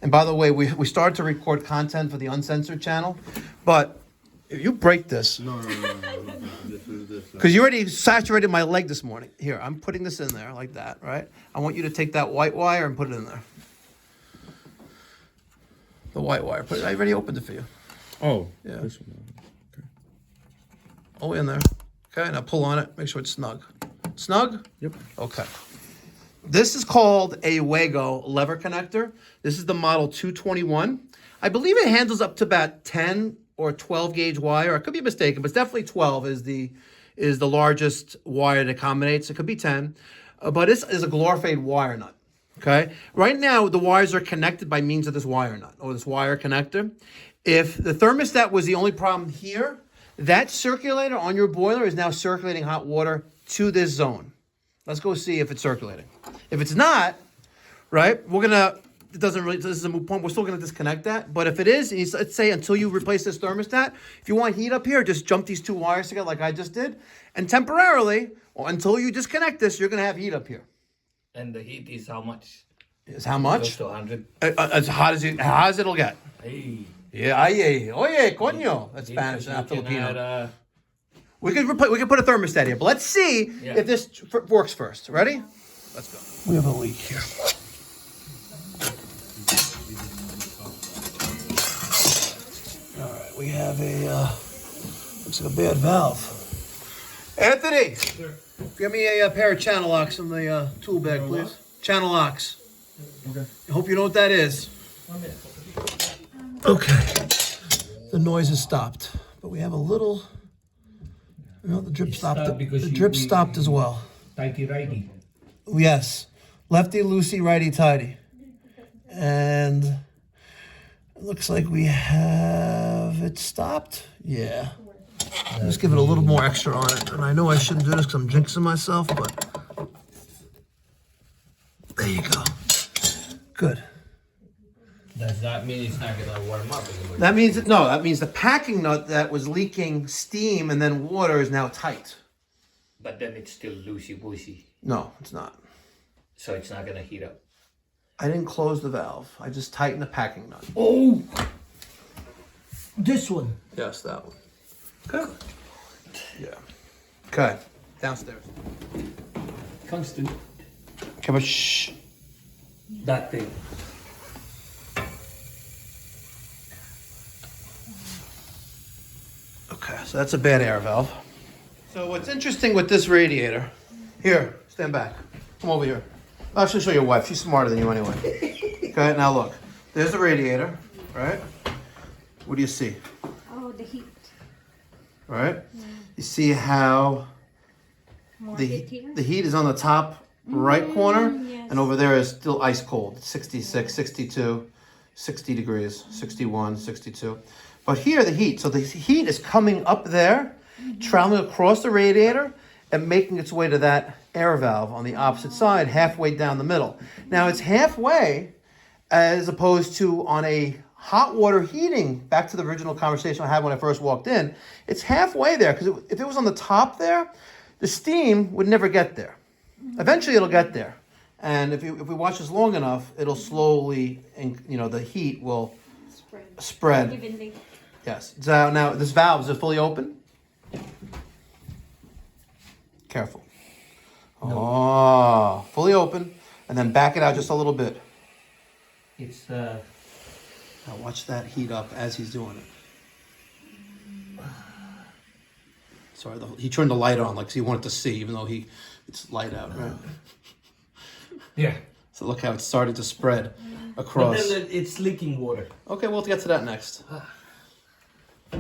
[SPEAKER 1] And by the way, we started to record content for the uncensored channel, but if you break this,
[SPEAKER 4] No. This.
[SPEAKER 1] because you already saturated my leg this morning. Here, I'm putting this in there like that, right? I want you to take that white wire and put it in there. The white wire. I already opened it for you.
[SPEAKER 4] Oh.
[SPEAKER 1] Yeah.
[SPEAKER 4] This one. Okay.
[SPEAKER 1] All the way in there. Okay, now pull on it. Make sure it's snug. Snug?
[SPEAKER 4] Yep.
[SPEAKER 1] Okay. This is called a Wago lever connector. This is the model 221. I believe it handles up to about 10 or 12 gauge wire. I could be mistaken, but it's definitely 12 is the largest wire it accommodates. It could be 10, but this is a glorified wire nut. Okay. Right now, the wires are connected by means of this wire nut or this wire connector. If the thermostat was the only problem here, that circulator on your boiler is now circulating hot water to this zone. Let's go see if it's circulating. If it's not, right, this is a moot point. We're still going to disconnect that. But if it is, let's say until you replace this thermostat, if you want heat up here, just jump these 2 wires together like I just did. And temporarily, or until you disconnect this, you're going to have heat up here.
[SPEAKER 2] And the heat is how much?
[SPEAKER 1] Is how
[SPEAKER 2] Close
[SPEAKER 1] much?
[SPEAKER 2] to 100.
[SPEAKER 1] As hot as it'll get.
[SPEAKER 2] Hey.
[SPEAKER 1] Yeah, aye. Oye, coño. That's Spanish, not Filipino. We could put a thermostat here, but let's see if this works first. Ready? Let's go. We have a leak here. All right, we have looks like a bad valve. Anthony, give me a pair of channel locks from the tool bag, please. Channel locks.
[SPEAKER 4] Okay.
[SPEAKER 1] I hope you know what that is. Okay. The noise has stopped, but we have a little. The drip stopped. The drip stopped as well.
[SPEAKER 2] Tighty righty.
[SPEAKER 1] Yes, lefty loosey, righty tighty, and it looks like we have it stopped. Yeah. Just give it a little more extra on it, and I know I shouldn't do this because I'm jinxing myself, but there you go. Good.
[SPEAKER 2] Does that mean it's not gonna warm up anymore?
[SPEAKER 1] That means that means the packing nut that was leaking steam and then water is now tight.
[SPEAKER 2] But then it's still loosey-goosey,
[SPEAKER 1] No, it's not.
[SPEAKER 2] so it's not gonna heat up.
[SPEAKER 1] I didn't close the valve. I just tightened the packing nut.
[SPEAKER 2] Oh! This one.
[SPEAKER 1] Yes, that one. Okay. Yeah. Okay. Downstairs.
[SPEAKER 2] Constant.
[SPEAKER 1] Okay, but shh.
[SPEAKER 2] That thing.
[SPEAKER 1] Okay, so that's a bad air valve. So what's interesting with this radiator, here, stand back. Come over here. I'll actually show your wife. She's smarter than you anyway. Okay, now look. There's the radiator, right? What do you see?
[SPEAKER 3] Oh, the heat.
[SPEAKER 1] Right? You see how
[SPEAKER 3] More
[SPEAKER 1] the
[SPEAKER 3] heat here.
[SPEAKER 1] the heat is on the top right corner,
[SPEAKER 3] yes.
[SPEAKER 1] and over there is still ice cold. 66, 62, 60 degrees, 61, 62. But here the heat, so the heat is coming up there, traveling across the radiator, and making its way to that air valve on the opposite side, halfway down the middle. Now it's halfway as opposed to on a hot water heating, back to the original conversation I had when I first walked in, it's halfway there, because if it was on the top there, the steam would never get there. Eventually it'll get there. And if we watch this long enough, it'll slowly, the heat will spread.
[SPEAKER 3] Evenly.
[SPEAKER 1] Yes. So now this valve, is it fully open? Careful. Oh, fully open. And then back it out just a little bit.
[SPEAKER 2] It's
[SPEAKER 1] Now watch that heat up as he's doing it. Sorry, he turned the light on like he wanted to see, even though it's light out, right?
[SPEAKER 2] yeah.
[SPEAKER 1] So look how it started to spread
[SPEAKER 2] But
[SPEAKER 1] across.
[SPEAKER 2] then it's leaking water.
[SPEAKER 1] Okay, we'll get to that next. Are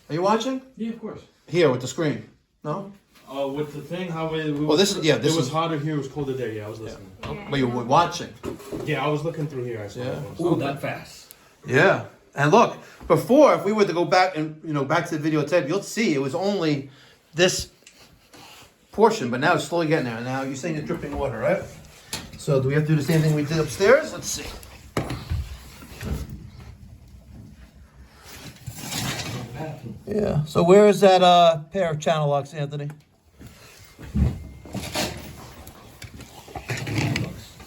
[SPEAKER 1] you watching?
[SPEAKER 4] Yeah, of course.
[SPEAKER 1] Here with the screen. No?
[SPEAKER 4] With the thing, how it was.
[SPEAKER 1] Well, this
[SPEAKER 4] it was
[SPEAKER 1] is.
[SPEAKER 4] hotter here. It was colder there. Yeah, I was listening.
[SPEAKER 1] But you were watching.
[SPEAKER 4] Yeah, I was looking through here. I saw.
[SPEAKER 1] Yeah.
[SPEAKER 4] it.
[SPEAKER 2] Ooh, that fast.
[SPEAKER 1] Yeah. And look, before, if we were to go back and, back to the videotape, you'll see it was only this portion, but now it's slowly getting there. Now you're saying it's dripping water, right? So do we have to do the same thing we did upstairs? Let's see. Yeah. So where is that pair of channel locks, Anthony?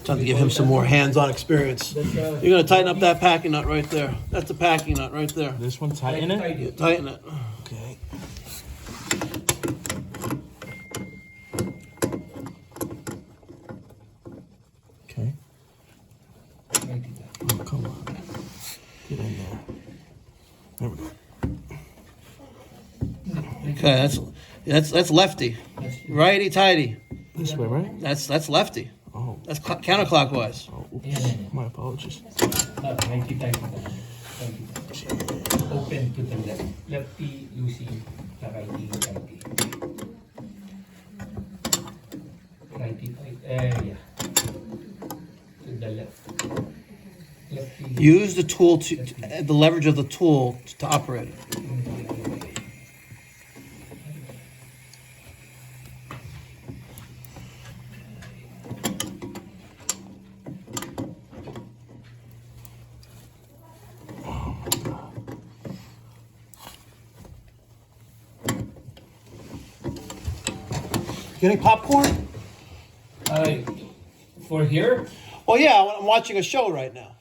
[SPEAKER 1] Time to give him some more hands-on experience. You're gonna tighten up that packing nut right there. That's the packing nut right there.
[SPEAKER 4] This one, tighten it.
[SPEAKER 1] Yeah, tighten it.
[SPEAKER 4] Okay. Okay. Oh, come on. Get in there. There we go.
[SPEAKER 1] Okay, that's lefty. Righty tighty.
[SPEAKER 4] This way, right?
[SPEAKER 1] That's lefty.
[SPEAKER 4] Oh.
[SPEAKER 1] That's counterclockwise.
[SPEAKER 4] Oh, oops.
[SPEAKER 2] Yeah.
[SPEAKER 4] My apologies.
[SPEAKER 2] Mikey Pipes. Open to the left. Lefty, Lucy, righty, righty. Righty, yeah. To the left. Lefty.
[SPEAKER 1] Use the tool the leverage of the tool to operate it. Getting popcorn?
[SPEAKER 2] For here?
[SPEAKER 1] Well, yeah, I'm watching a show right now.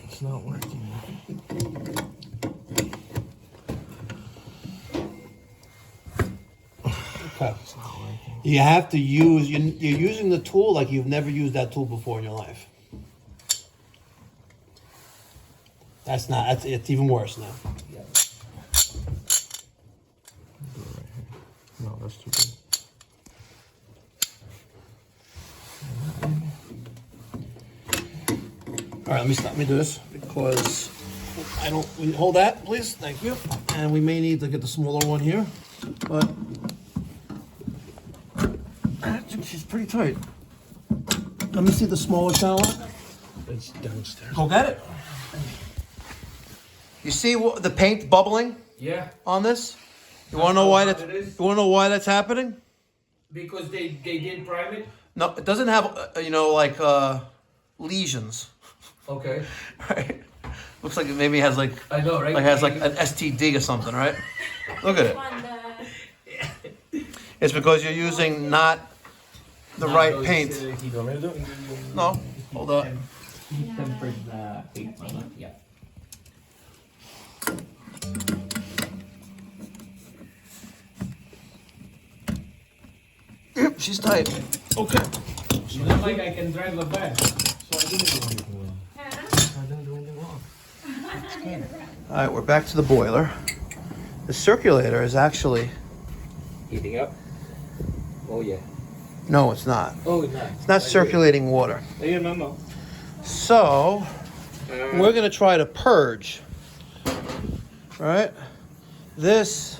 [SPEAKER 4] It's not working.
[SPEAKER 1] Okay.
[SPEAKER 4] It's not working.
[SPEAKER 1] You have to use, you're using the tool like you've never used that tool before in your life. It's even worse now.
[SPEAKER 2] Yeah.
[SPEAKER 4] Do it right here. No, that's too big.
[SPEAKER 1] All right, let me do this because hold that, please. Thank you. And we may need to get the smaller one here, but she's pretty tight. Let me see the smaller channel.
[SPEAKER 4] It's downstairs.
[SPEAKER 1] Go get it. You see the paint bubbling
[SPEAKER 2] Yeah.
[SPEAKER 1] on this? You want to know why
[SPEAKER 2] That's
[SPEAKER 1] that's?
[SPEAKER 2] how it is?
[SPEAKER 1] You want to know why that's happening?
[SPEAKER 2] Because they didn't prime it?
[SPEAKER 1] No, it doesn't have lesions.
[SPEAKER 2] Okay.
[SPEAKER 1] Right? Looks like it maybe has like
[SPEAKER 2] I know, right?
[SPEAKER 1] has like an STD or something, right? Look at it.
[SPEAKER 3] On the
[SPEAKER 1] It's because you're using not the right paint.
[SPEAKER 4] You want me to do it?
[SPEAKER 1] No, hold up.
[SPEAKER 2] Heat-tempered paint. Yeah.
[SPEAKER 1] Yep, she's tight. Okay.
[SPEAKER 2] You look like I can drive a van.
[SPEAKER 4] So I didn't do anything wrong. I didn't do anything wrong.
[SPEAKER 1] All right, we're back to the boiler. The circulator is actually
[SPEAKER 2] Heating up? Oh, yeah.
[SPEAKER 1] no, it's not.
[SPEAKER 2] Oh, it's not.
[SPEAKER 1] It's not circulating water.
[SPEAKER 2] Yeah, no.
[SPEAKER 1] So we're gonna try to purge. Right? This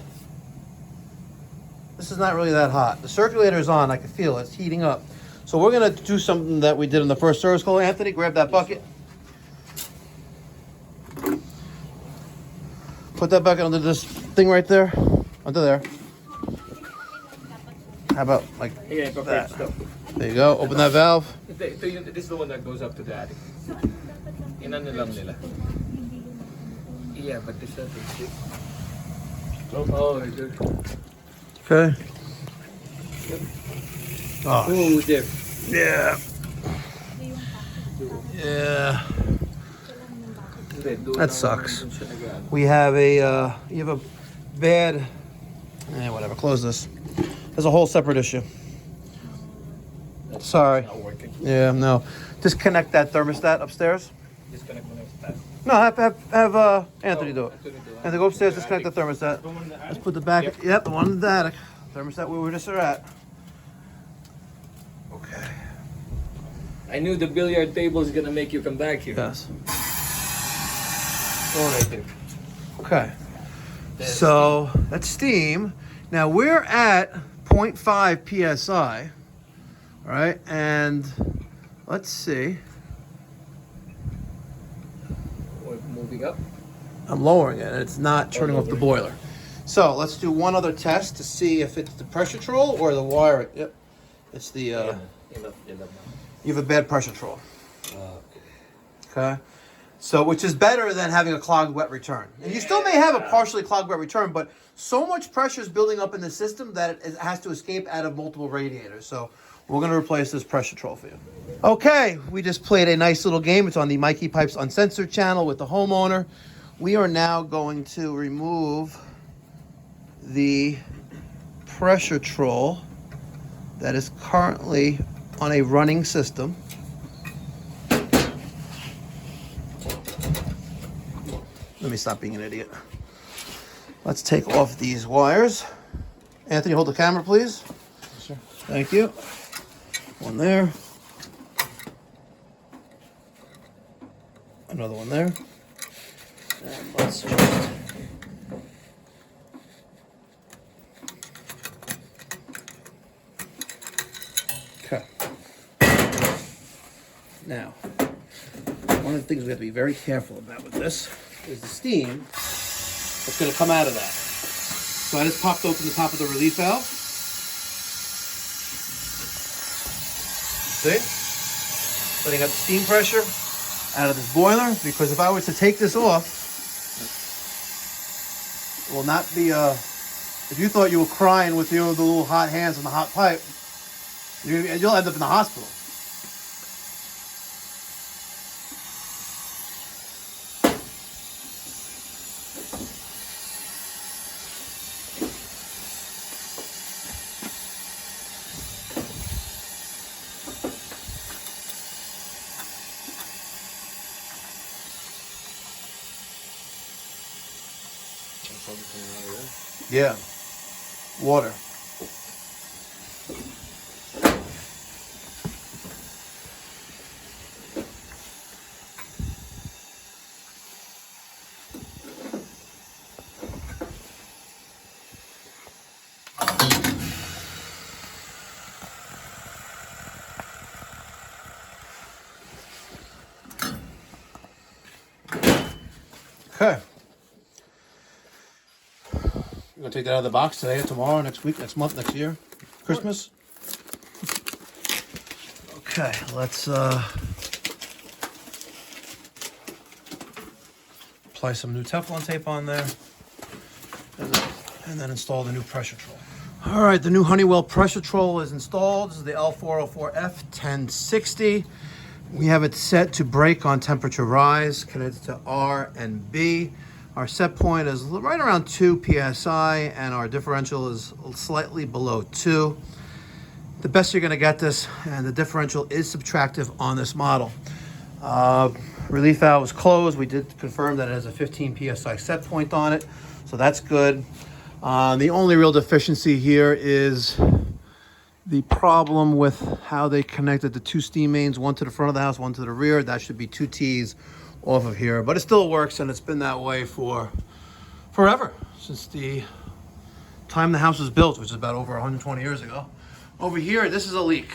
[SPEAKER 1] is not really that hot. The circulator is on. I can feel it. It's heating up. So we're gonna do something that we did in the first service call. Anthony, grab that bucket. Put that bucket under this thing right there. Under there. How about like
[SPEAKER 4] Yeah,
[SPEAKER 1] that?
[SPEAKER 4] stuff.
[SPEAKER 1] There you go. Open that valve.
[SPEAKER 4] This is the one that goes up to the attic. Inano lang nila. Yeah, but this is oh, good.
[SPEAKER 1] Okay. Oh,
[SPEAKER 4] Oh, there.
[SPEAKER 1] yeah. Yeah. That sucks. We have a, you have a bad, whatever, close this. There's a whole separate issue. Sorry.
[SPEAKER 4] Not working.
[SPEAKER 1] Yeah, no. Disconnect that thermostat upstairs.
[SPEAKER 4] Disconnect the thermostat.
[SPEAKER 1] No, have Anthony do it. Anthony, go upstairs, disconnect the thermostat. Let's put the back, yep, the one in the attic. Thermostat where we just are at. Okay.
[SPEAKER 4] I knew the billiard table is gonna make you come back here.
[SPEAKER 1] Yes.
[SPEAKER 4] Go right there.
[SPEAKER 1] Okay. So that's steam. Now we're at 0.5 psi. All right, and let's see.
[SPEAKER 4] We're moving up.
[SPEAKER 1] I'm lowering it, and it's not turning off the boiler. So let's do one other test to see if it's the pressure troll or the wiring. Yep, it's the.
[SPEAKER 4] Enough.
[SPEAKER 1] You have a bad pressure troll. Okay. So, which is better than having a clogged wet return. And you still may have a partially clogged wet return, but so much pressure is building up in the system that it has to escape out of multiple radiators. So we're going to replace this pressure troll for you. Okay, we just played a nice little game. It's on the Mikey Pipes Uncensored channel with the homeowner. We are now going to remove the pressure troll that is currently on a running system. Let me stop being an idiot. Let's take off these wires. Anthony, hold the camera, please.
[SPEAKER 4] Sure.
[SPEAKER 1] Thank you. One there. Another one there. And let's just... Okay. Now, one of the things we have to be very careful about with this is the steam that's going to come out of that. So I just popped open the top of the relief valve. See? Letting out the steam pressure out of this boiler, because if I was to take this off, it will not be if you thought you were crying with the little hot hands and the hot pipe, you'll end up in the hospital. Yeah. Water. Okay. You're gonna take that out of the box today, tomorrow, next week, next month, next year, Christmas. Okay, let's apply some new Teflon tape on there, and then install the new pressure troll. All right, the new Honeywell pressure troll is installed. This is the L404F1060. We have it set to brake on temperature rise, connected to R and B. Our set point is right around 2 psi, and our differential is slightly below 2. The best you're gonna get this, and the differential is subtractive on this model. Relief valve is closed. We did confirm that it has a 15 psi set point on it, so that's good. The only real deficiency here is the problem with how they connected the two steam mains, one to the front of the house, one to the rear. That should be 2 T's off of here, but it still works, and it's been that way for forever, since the time the house was built, which is about over 120 years ago. Over here, this is a leak.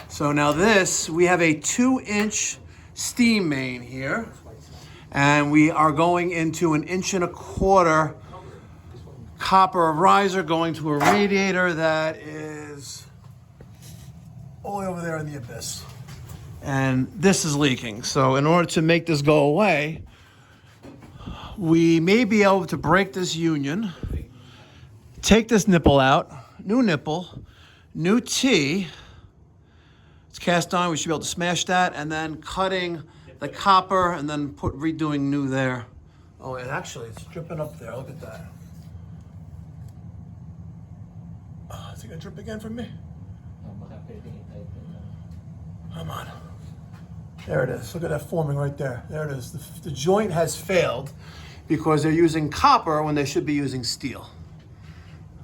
[SPEAKER 1] So now this, we have a 2-inch steam main here, and we are going into an 1.25 inch copper riser going to a radiator that is is all the way over there in the abyss. And this is leaking. So in order to make this go away, we may be able to break this union, take this nipple out, new nipple, new T. It's cast iron, we should be able to smash that, and then cutting the copper and then redoing new there. Oh, and actually it's dripping up there, look at that. Oh, is it gonna drip again from me? Come on. There it is, look at that forming right there. There it is, the joint has failed because they're using copper when they should be using steel.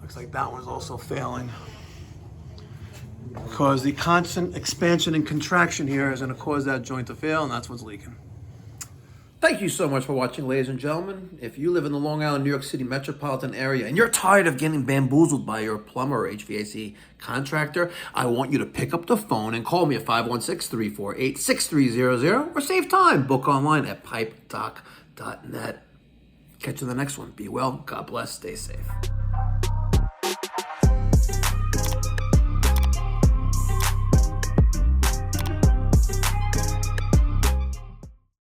[SPEAKER 1] Looks like that one's also failing, because the constant expansion and contraction here is going to cause that joint to fail, and that's what's leaking. Thank you so much for watching, ladies and gentlemen. If you live in the Long Island, New York City metropolitan area and you're tired of getting bamboozled by your plumber or HVAC contractor, I want you to pick up the phone and call me at 516-348-6300 or save time. Book online at pipedoc.net. Catch you in the next one. Be well. God bless. Stay safe.